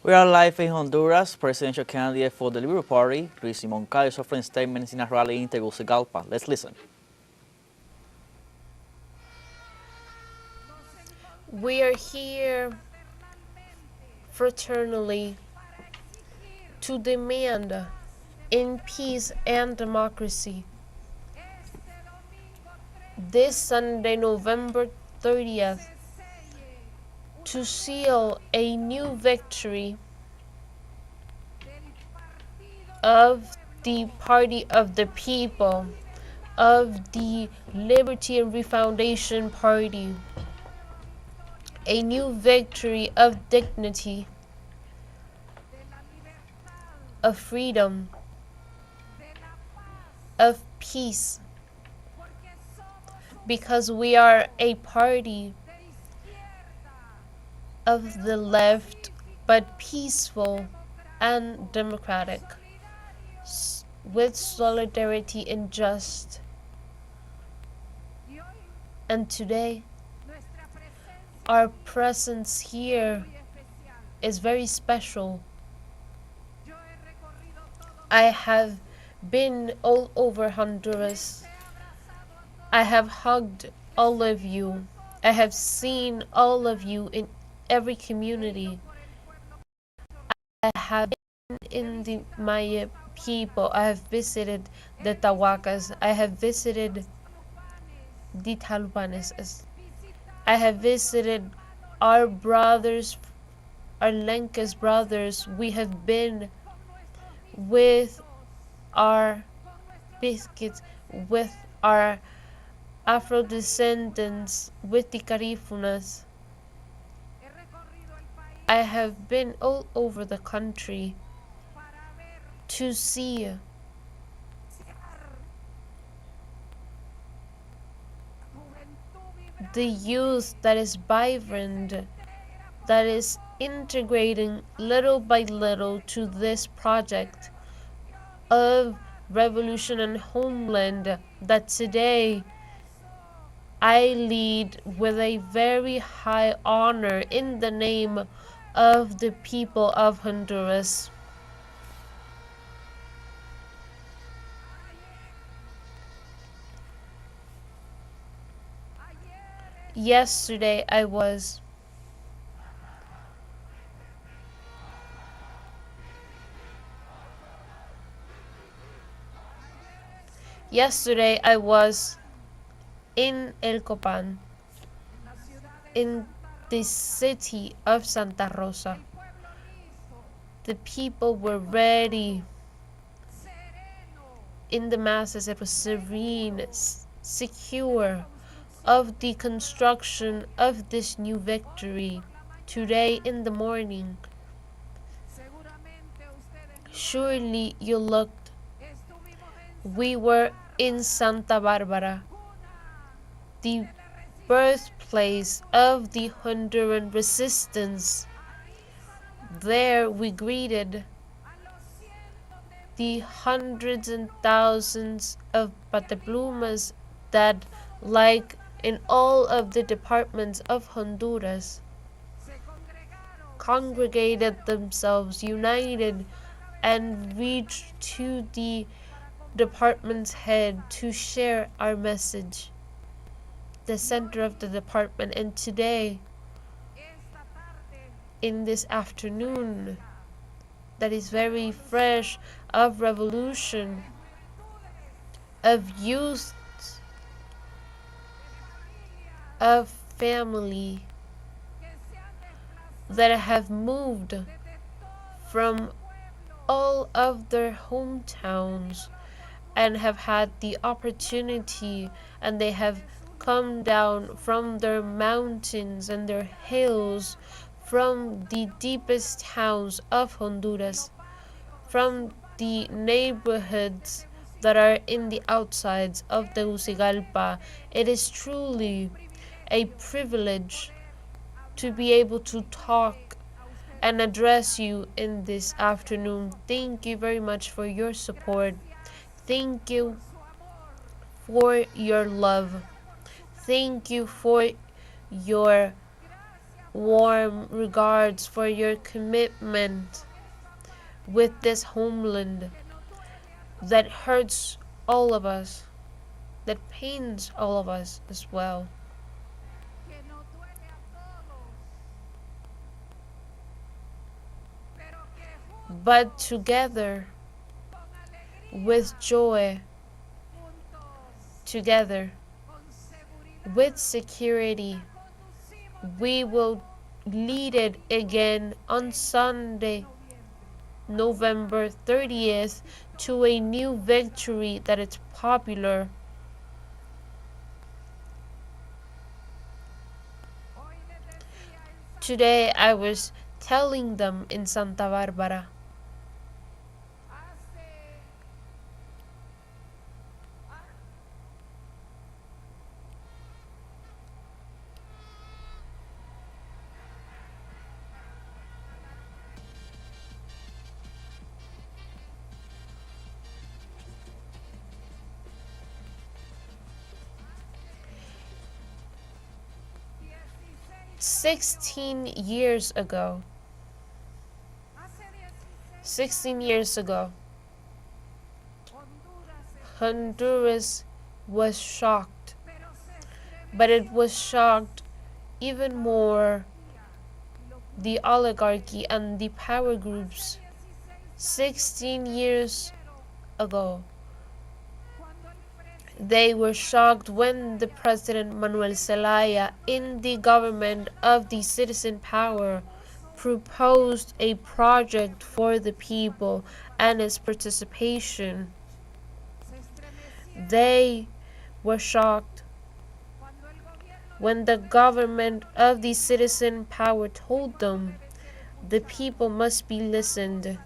We are live in Honduras. Presidential candidate for the Liberal Party, Rixi Moncada, is offering statements in a rally in Tegucigalpa. Let's listen. We are here fraternally to demand in peace and democracy. This Sunday, November 30th, to seal a new victory of the Party of the People, of the Liberty and Refoundation Party, a new victory of dignity, of freedom, of peace, because we are a party of the left, but peaceful and democratic, with solidarity and just. And today, our presence here is very special. I have been all over Honduras. I have hugged all of you. I have seen all of you in every community. I have been in the Maya people. I have visited the Tawakas. I have visited the Talupanes. I have visited our brothers, our Lencas brothers. We have been with our biscuits, with our Afro descendants, with the Carifunas. I have been all over the country to see the youth that is vibrant, that is integrating little by little to this project of revolution and homeland that today I lead with a very high honor in the name of the people of Honduras. Yesterday I was in El Copan, in the city of Santa Rosa. The people were ready. In the masses, it was serene, secure of the construction of this new victory. Today in the morning, surely you looked. We were in Santa Barbara, the birthplace of the Honduran resistance. There we greeted the hundreds and thousands of pateplumas that, like in all of the departments of Honduras, congregated themselves, united, and reached to the department's head to share our message, the center of the department. And today, in this afternoon that is very fresh, of revolution, of youth, of family that have moved from all of their hometowns and have had the opportunity, and they have come down from their mountains and their hills, from the deepest towns of Honduras, from the neighborhoods that are in the outsides of Tegucigalpa. It is truly a privilege to be able to talk and address you in this afternoon. Thank you very much for your support. Thank you for your love. Thank you for your warm regards for your commitment with this homeland that hurts all of us, that pains all of us as well. But together, with joy, together, with security, we will lead it again on Sunday, November 30th, to a new victory that is popular. Today I was telling them in Santa Barbara, 16 years ago, Honduras was shocked, but it was shocked even more the oligarchy and the power groups. 16 years ago, they were shocked when the President Manuel Zelaya, in the government of the citizen power, proposed a project for the people and its participation. They were shocked when the government of the citizen power told them the people must be listened.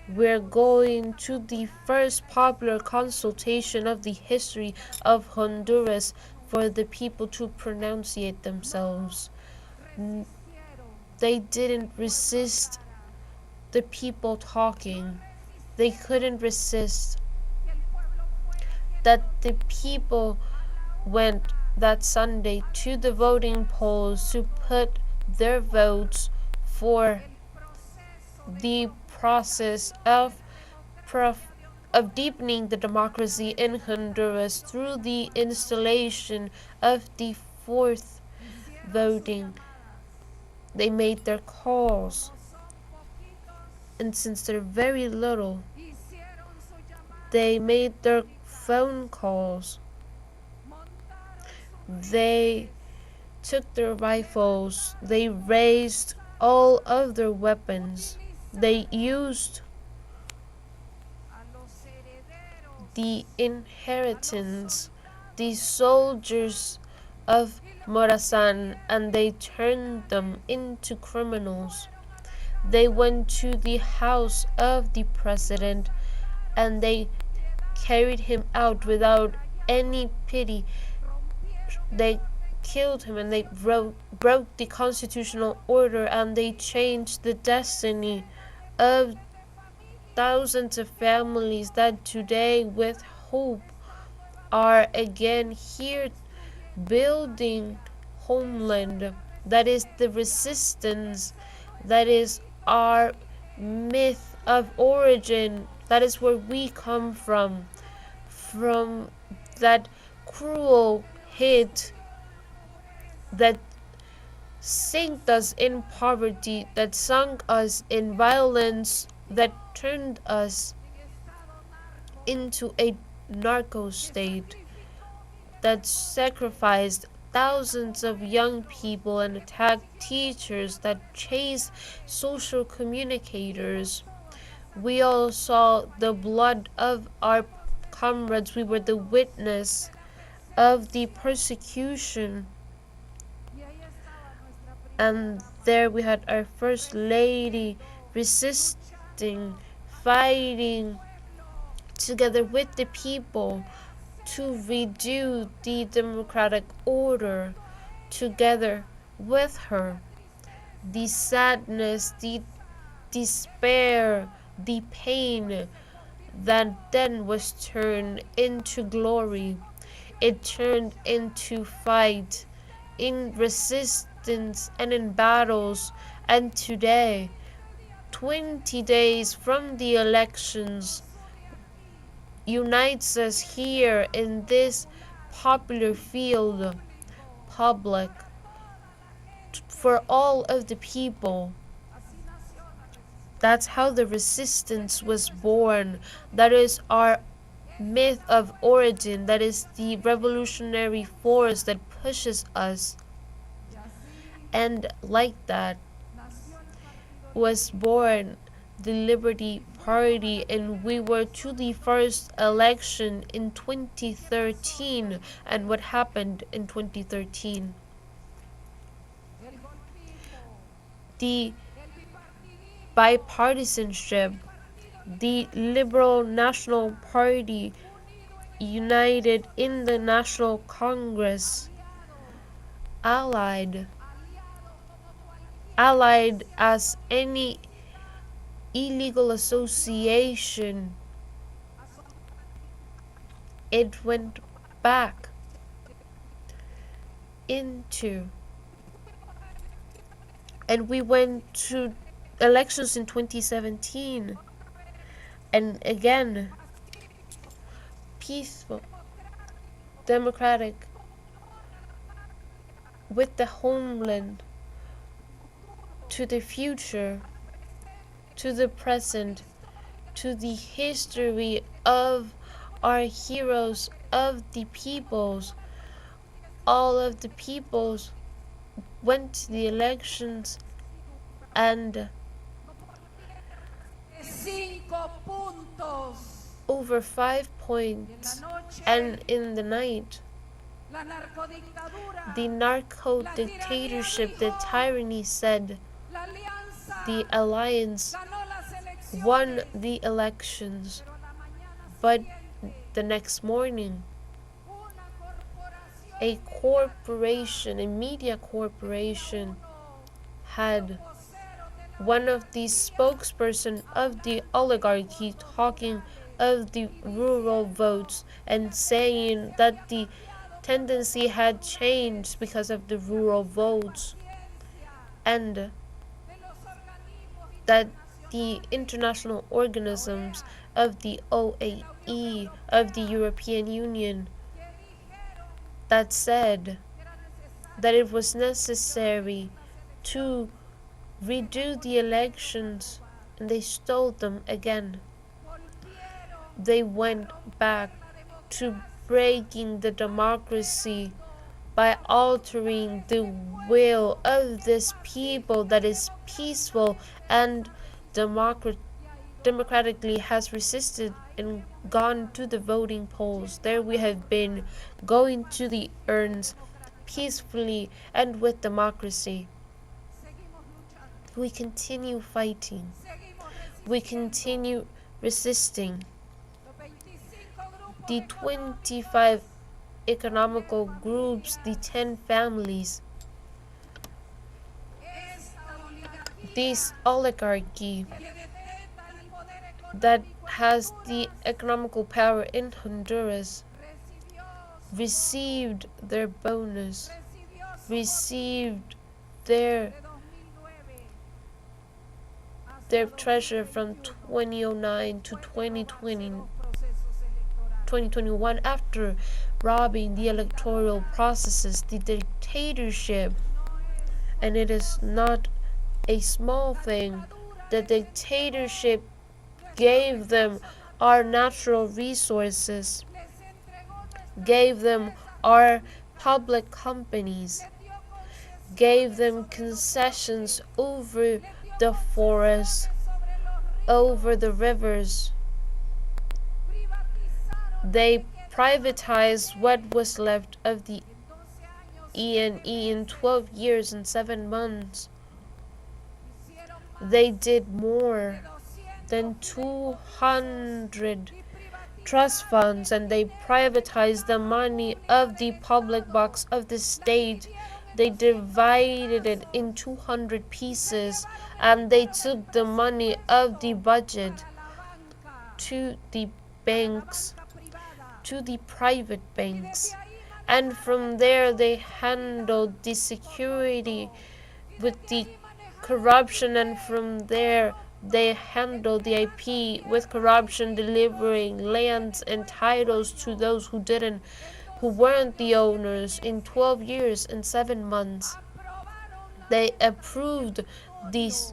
We're going to the first popular consultation of the history of Honduras for the people to pronunciate themselves. They didn't resist the people talking. They couldn't resist that the people went that Sunday to the voting polls to put their votes for the process of deepening the democracy in Honduras through the installation of the fourth voting. They made their calls, and since they're very little, they made their phone calls. They took their rifles, they raised all of their weapons. They used the inheritance, the soldiers of Morazan, and they turned them into criminals. They went to the house of the president and they carried him out without any pity. They killed him and they broke the constitutional order, and they changed the destiny of thousands of families that today, with hope, are again here building homeland. That is the resistance, that is our myth of origin, that is where we come from that cruel hit that sank us in poverty, that sunk us in violence, that turned us into a narco state, that sacrificed thousands of young people and attacked teachers, that chased social communicators. We all saw the blood of our comrades. We were the witness of the persecution. And there we had our First Lady resisting, fighting together with the people to redo the democratic order. Together with her, the sadness, the despair, the pain that then was turned into glory. It turned into fight. in resistance and in battles, and today, 20 days from the elections, unites us here in this popular field, public, for all of the people. That's how the resistance was born. That is our myth of origin. That is the revolutionary force that pushes us. And like that was born the Liberty Party, and we were to the first election in 2013. And what happened in 2013? The bipartisanship, the Liberal National Party united in the National Congress, allied as any illegal association, it went back into, and we went to elections in 2017, and again, peaceful, democratic, with the homeland, to the future, to the present, to the history of our heroes, of the peoples. All of the peoples went to the elections, and over 5 points, and in the night, the narco dictatorship, the tyranny said the alliance won the elections. But the next morning, a corporation, a media corporation, had one of the spokesperson of the oligarchy talking of the rural votes and saying that the tendency had changed because of the rural votes, and that the international organisms of the OAE, of the European Union, that said that it was necessary to redo the elections, and they stole them again. They went back to breaking the democracy by altering the will of this people that is peaceful and democratically has resisted and gone to the voting polls. There we have been, going to the urns peacefully and with democracy. We continue fighting. We continue resisting. The 25 economical groups, the 10 families, this oligarchy that has the economical power in Honduras received their bonus, received their treasure from 2009 to 2021 after robbing the electoral processes, the dictatorship. And it is not a small thing. The dictatorship gave them our natural resources, gave them our public companies, gave them concessions over the forests, over the rivers. They privatized what was left of the ENE in 12 years and 7 months. They did more than 200 trust funds, and they privatized the money of the public box of the state. They divided it in 200 pieces, and they took the money of the budget to the banks, to the private banks, and from there they handled the security with the corruption, and from there they handled the IP with corruption, delivering lands and titles to those who weren't the owners in 12 years and 7 months. They approved this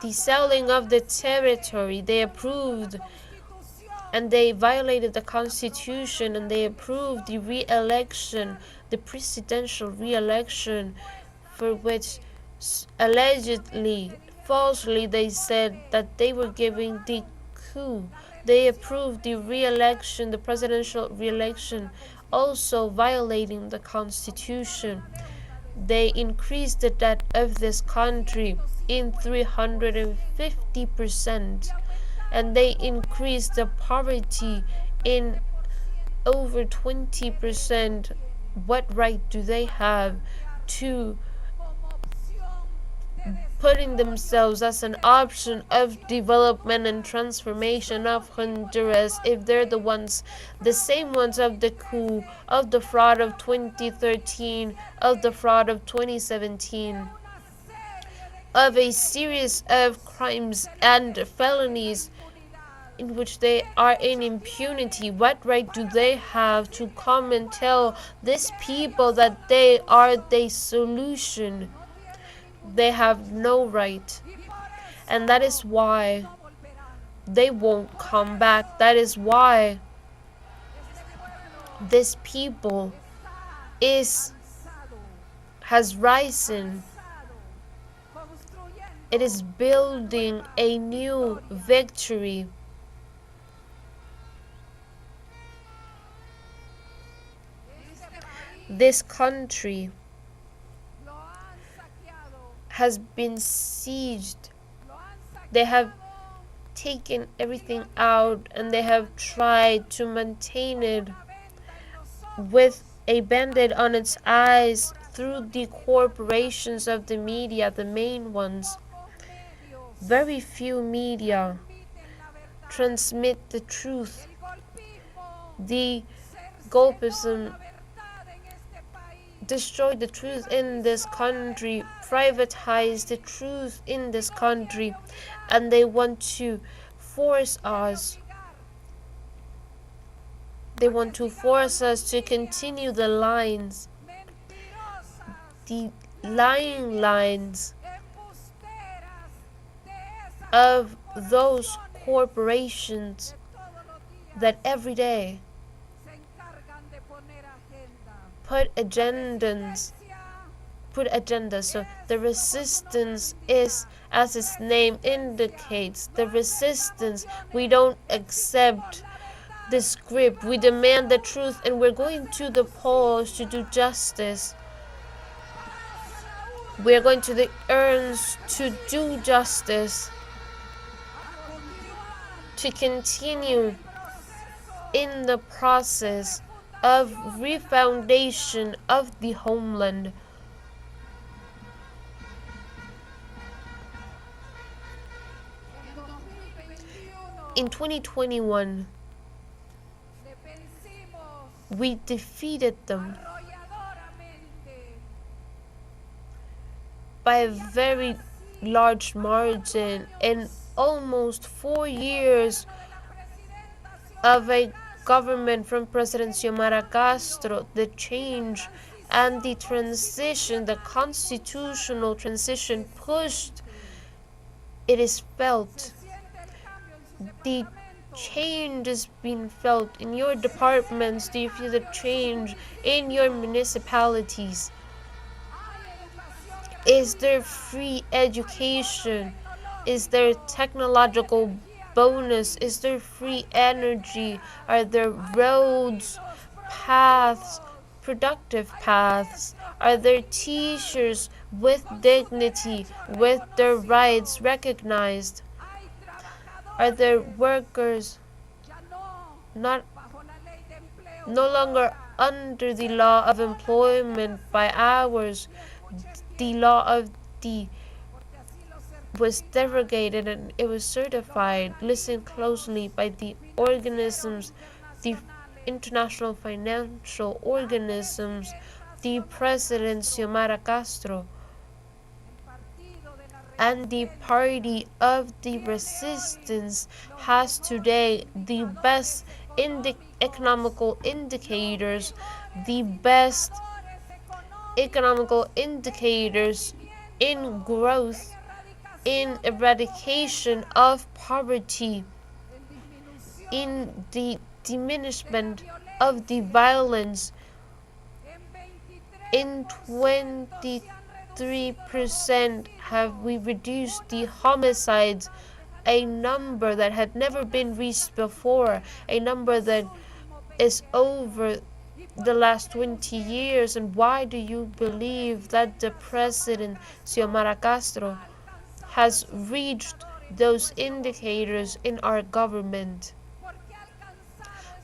the selling of the territory. They approved and they violated the constitution, and they approved the re-election, the presidential re-election, for which allegedly, falsely, they said that they were giving the coup. They approved the re-election, the presidential re-election, also violating the constitution. They increased the debt of this country in 350%, and they increased the poverty in over 20%. What right do they have to putting themselves as an option of development and transformation of Honduras if they're the same ones of the coup, of the fraud of 2013, of the fraud of 2017, of a series of crimes and felonies in which they are in impunity? What right do they have to come and tell these people that they are the solution? They have no right. And that is why they won't come back. That is why this people has risen. It is building a new victory. This country has been sieged. They have taken everything out, and they have tried to maintain it with a band-aid on its eyes through the corporations of the media, the main ones. Very few media transmit the truth. The golpism destroyed the truth in this country, privatized the truth in this country, and they want to force us. They want to force us to continue the lines, the lying lines of those corporations that every day put agendas. So the resistance is, as its name indicates, the resistance. We don't accept the script. We demand the truth, and we're going to the polls to do justice. We're going to the urns to do justice, to continue in the process of refoundation of the homeland. In 2021, we defeated them by a very large margin in almost 4 years of a government from President Xiomara Castro. The change and the transition, the constitutional transition pushed. It is felt. The change is being felt in your departments. Do you feel the change in your municipalities? Is there free education? Is there technological bonus? Is there free energy? Are there roads, paths, productive paths? Are there teachers with dignity, with their rights recognized? Are there workers no longer under the law of employment by hours? The law of was derogated, and it was certified. Listen closely, by the organisms, the international financial organisms, the President Xiomara Castro, and the Party of the Resistance has today the best economical indicators, the best economical indicators in growth, in eradication of poverty, in the diminishment of the violence. In 23% have we reduced the homicides, a number that had never been reached before, a number that is over the last 20 years. And why do you believe that the President Xiomara Castro has reached those indicators in our government?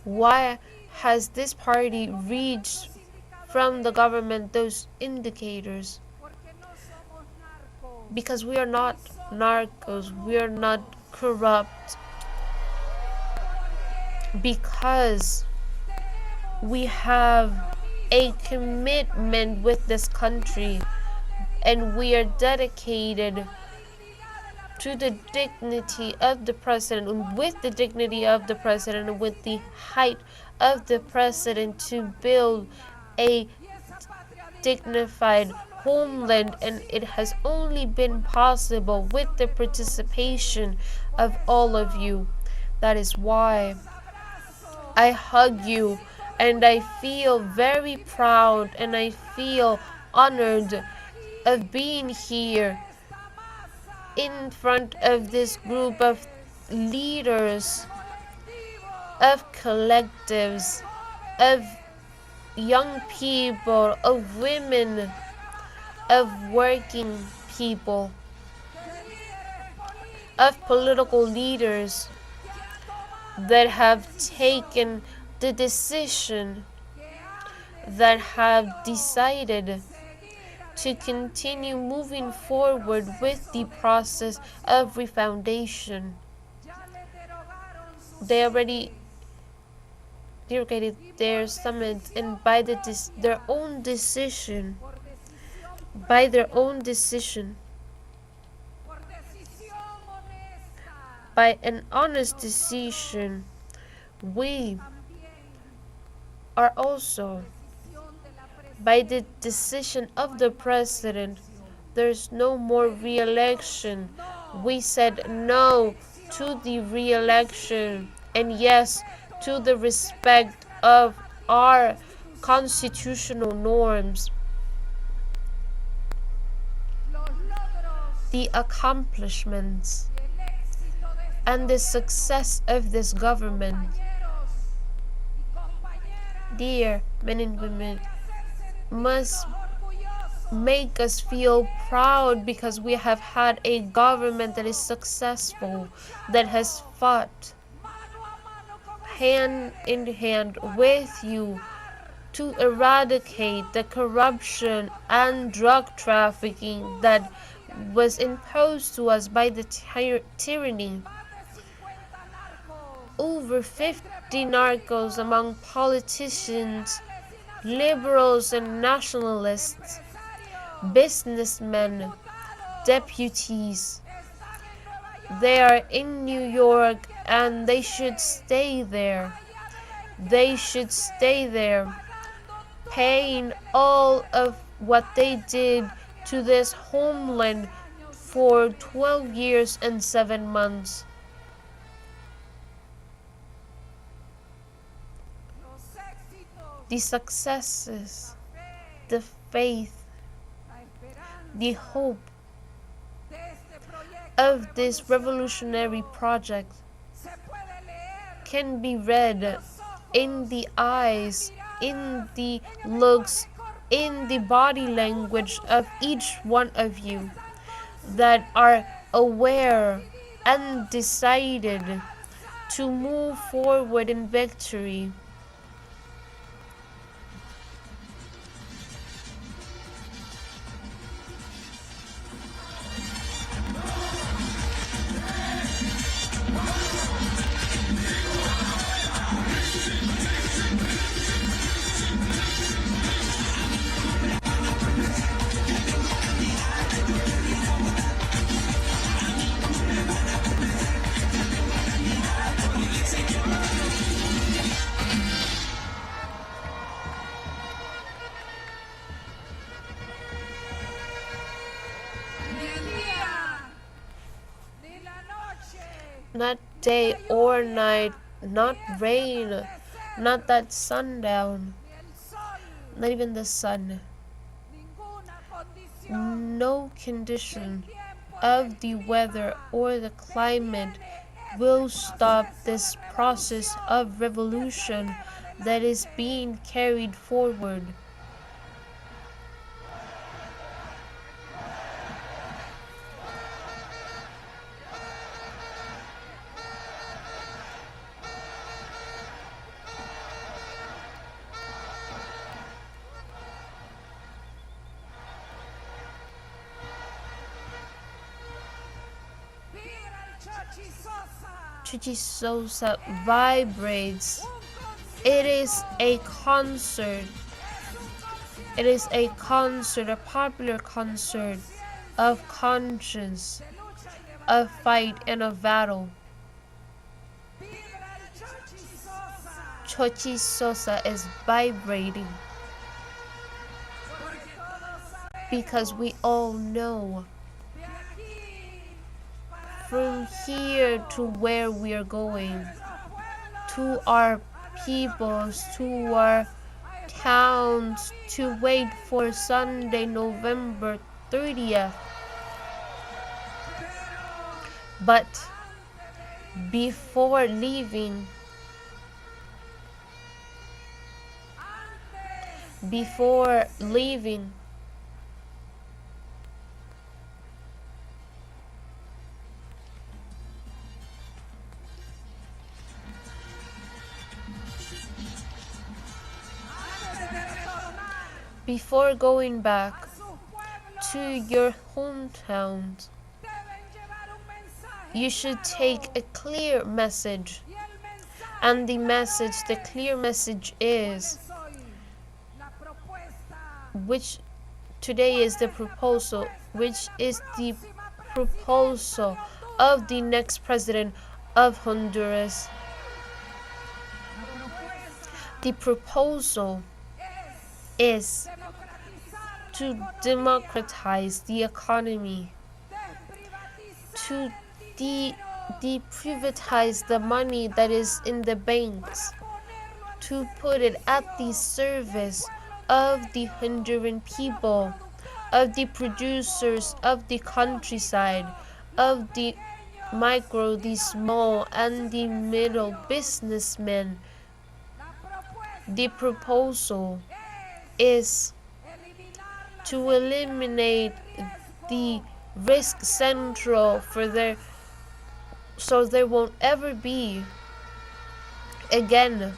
Why has this party reached from the government those indicators? Because we are not narcos, we are not corrupt, because we have a commitment with this country, and we are dedicated to the dignity of the president, and with the dignity of the president, and with the height of the president, to build a dignified homeland. And it has only been possible with the participation of all of you. That is why I hug you, and I feel very proud, and I feel honored of being here in front of this group of leaders, of collectives, of young people, of women, of working people, of political leaders that have taken the decision, that have decided to continue moving forward with the process of refoundation. They already derogated their summit, and by their own decision, by an honest decision, we are also, by the decision of the president, there's no more re-election. We said no to the re-election, and yes to the respect of our constitutional norms. The accomplishments and the success of this government, dear men and women, must make us feel proud, because we have had a government that is successful, that has fought hand in hand with you to eradicate the corruption and drug trafficking that was imposed to us by the tyranny. Over 50 narcos among politicians, liberals and nationalists, businessmen, deputies. They are in New York, and they should stay there. They should stay there, paying all of what they did to this homeland for 12 years and 7 months. The successes, the faith, the hope of this revolutionary project can be read in the eyes, in the looks, in the body language of each one of you that are aware and decided to move forward in victory. not day or night, not rain, not that sundown, not even the sun. No condition of the weather or the climate will stop this process of revolution that is being carried forward. Tegucigalpa vibrates. It is a concert. It is a concert, a popular concert of conscience, of fight and of battle. Tegucigalpa is vibrating because we all know from here to where we are going, to our peoples, to our towns, to wait for Sunday, November 30th. But before leaving, before going back to your hometowns, you should take a clear message. And the clear message is, which today is the proposal, which is the proposal of the next president of Honduras. The proposal is to democratize the economy, to deprivatize the money that is in the banks, to put it at the service of the Honduran people, of the producers of the countryside, of the micro, the small, and the middle businessmen. The proposal is to eliminate the risk central so there won't ever be again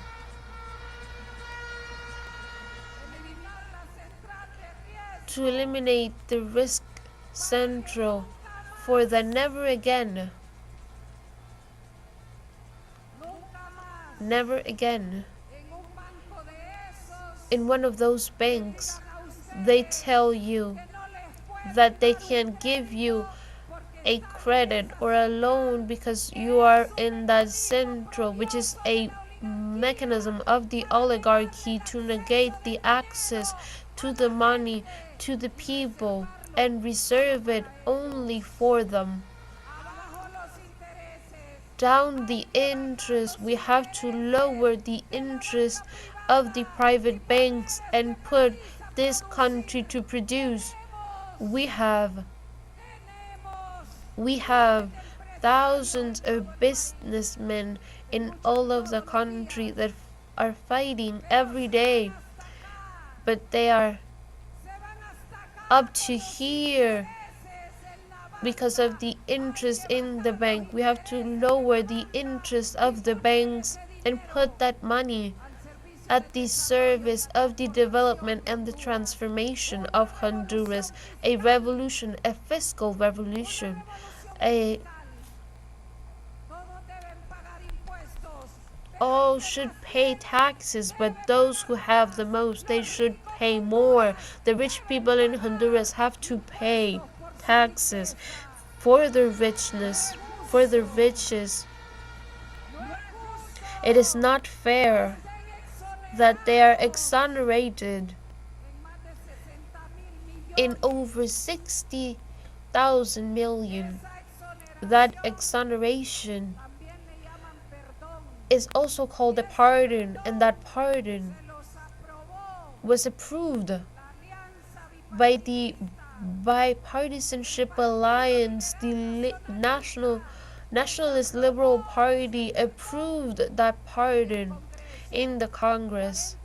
to eliminate the risk central for the never again in one of those banks they tell you that they can't give you a credit or a loan because you are in that central, which is a mechanism of the oligarchy to negate the access to the money to the people and reserve it only for them. Down the interest, we have to lower the interest of the private banks and put this country to produce. We have thousands of businessmen in all of the country that are fighting every day, but they are up to here because of the interest in the bank. We have to lower the interest of the banks and put that money at the service of the development and the transformation of Honduras, a revolution, a fiscal revolution, all should pay taxes, but those who have the most, they should pay more. The rich people in Honduras have to pay taxes for their richness, for their riches. It is not fair that they are exonerated in over 60,000 million. That exoneration is also called a pardon, and that pardon was approved by the bipartisanship alliance. The Nationalist Liberal Party approved that pardon in the Congress.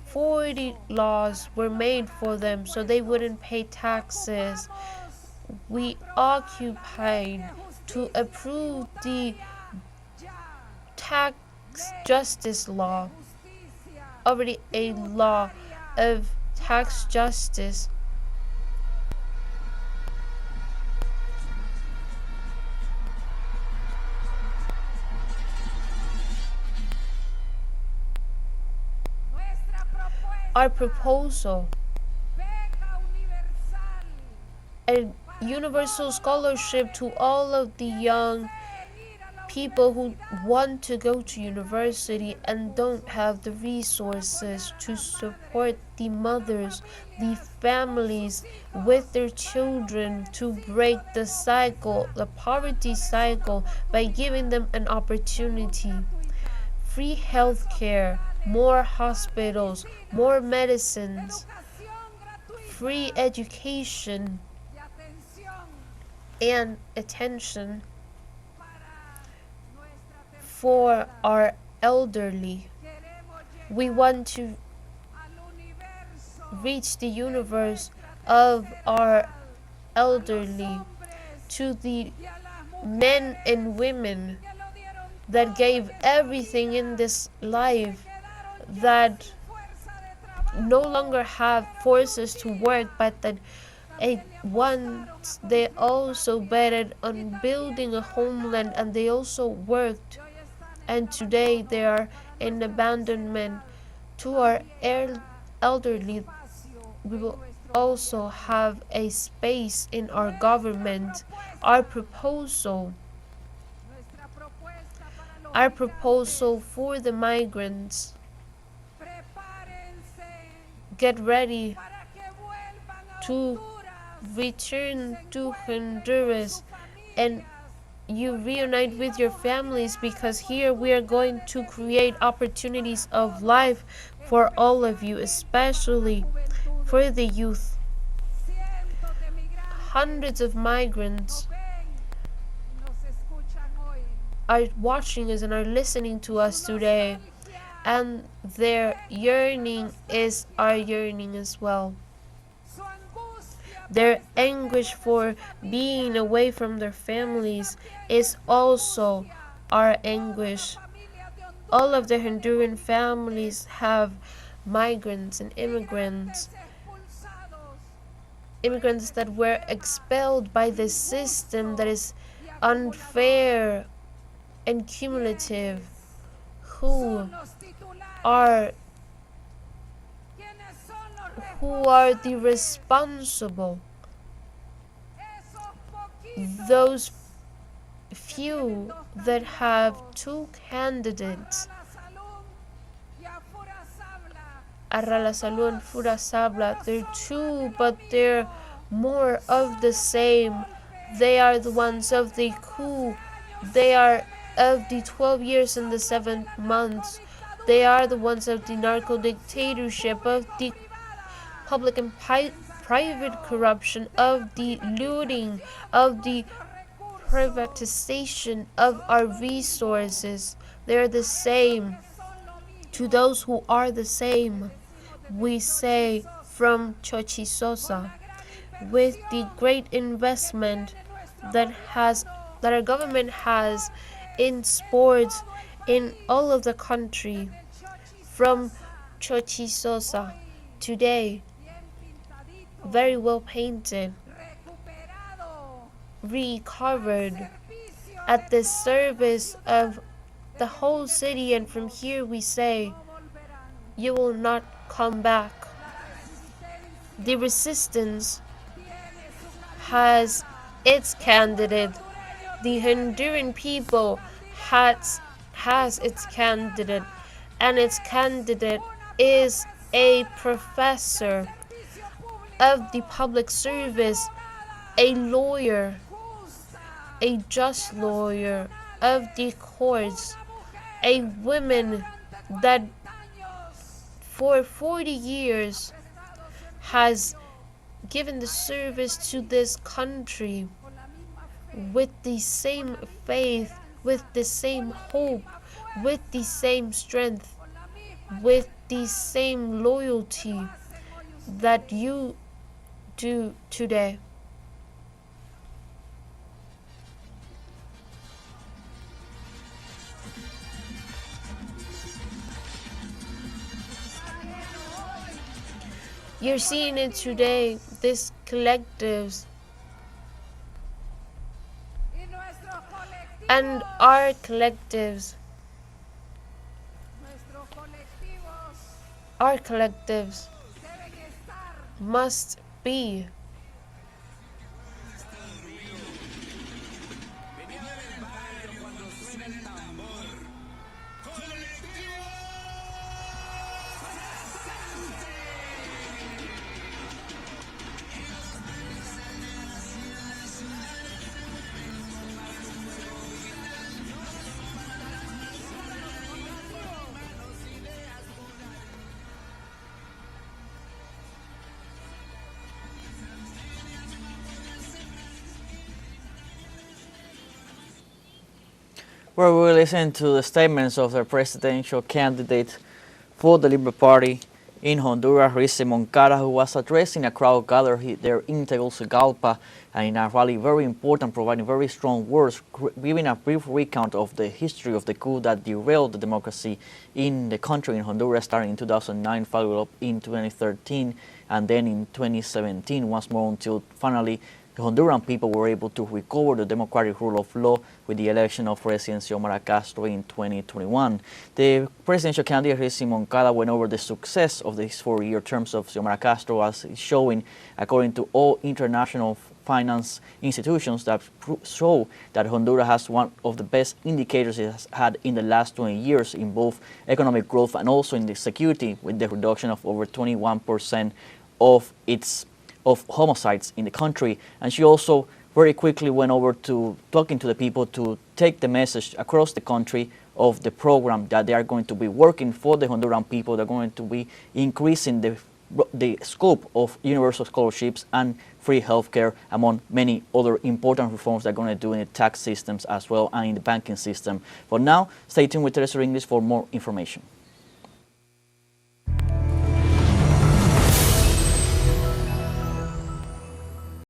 40 laws were made for them so they wouldn't pay taxes. We occupied to approve the tax justice law, already a law of tax justice. Our proposal, a universal scholarship to all of the young people who want to go to university and don't have the resources to support the mothers, the families with their children, to break the cycle, the poverty cycle, by giving them an opportunity. Free health care, more hospitals, more medicines, free education, and attention for our elderly. We want to reach the universe of our elderly, to the men and women that gave everything in this life, that no longer have forces to work, but that once they also betted on building a homeland, and they also worked, and today they are in abandonment. To our elderly, we will also have a space in our government. Our proposal for the migrants: get ready to return to Honduras and you reunite with your families, because here we are going to create opportunities of life for all of you, especially for the youth. Hundreds of migrants are watching us and are listening to us today, and their yearning is our yearning as well. Their anguish for being away from their families is also our anguish. All of the Honduran families have migrants and immigrants that were expelled by the system that is unfair and cumulative, who are the responsible, those few that have two candidates, Arra la Salud and Fura Sabla. They're two, but they're more of the same. They are the ones of the coup. They are of the 12 years and the 7 months. They are the ones of the narco dictatorship, of the public and private corruption, of the looting, of the privatization of our resources. They are the same. To those who are the same, we say from Chochisosa, with the great investment that our government has in sports in all of the country, from Chochisosa, today very well painted, recovered, at the service of the whole city, and from here we say, you will not come back. The resistance has its candidate. The Honduran people has its candidate, and its candidate is a professor of the public service, a lawyer, a just lawyer of the courts, a woman that for 40 years has given the service to this country with the same faith, with the same hope, with the same strength, with the same loyalty that you do today. You're seeing it today, these collectives and our collectives. Our collectives must be Where we listen to the statements of the presidential candidate for the Liberal Party in Honduras, Rixi Moncada, who was addressing a crowd gathered there in Tegucigalpa and in a rally very important, providing very strong words, giving a brief recount of the history of the coup that derailed the democracy in the country in Honduras, starting in 2009, followed up in 2013, and then in 2017 once more, until finally the Honduran people were able to recover the democratic rule of law with the election of President Xiomara Castro in 2021. The presidential candidate Rixi Moncada went over the success of these 4-year terms of Xiomara Castro, as showing, according to all international finance institutions, that show that Honduras has one of the best indicators it has had in the last 20 years in both economic growth and also in the security, with the reduction of over 21% of homicides in the country. And she also very quickly went over to talking to the people to take the message across the country of the program that they are going to be working for the Honduran people. They're going to be increasing the scope of universal scholarships and free healthcare, among many other important reforms they're going to do in the tax systems as well and in the banking system. For now, stay tuned with teleSUR English for more information.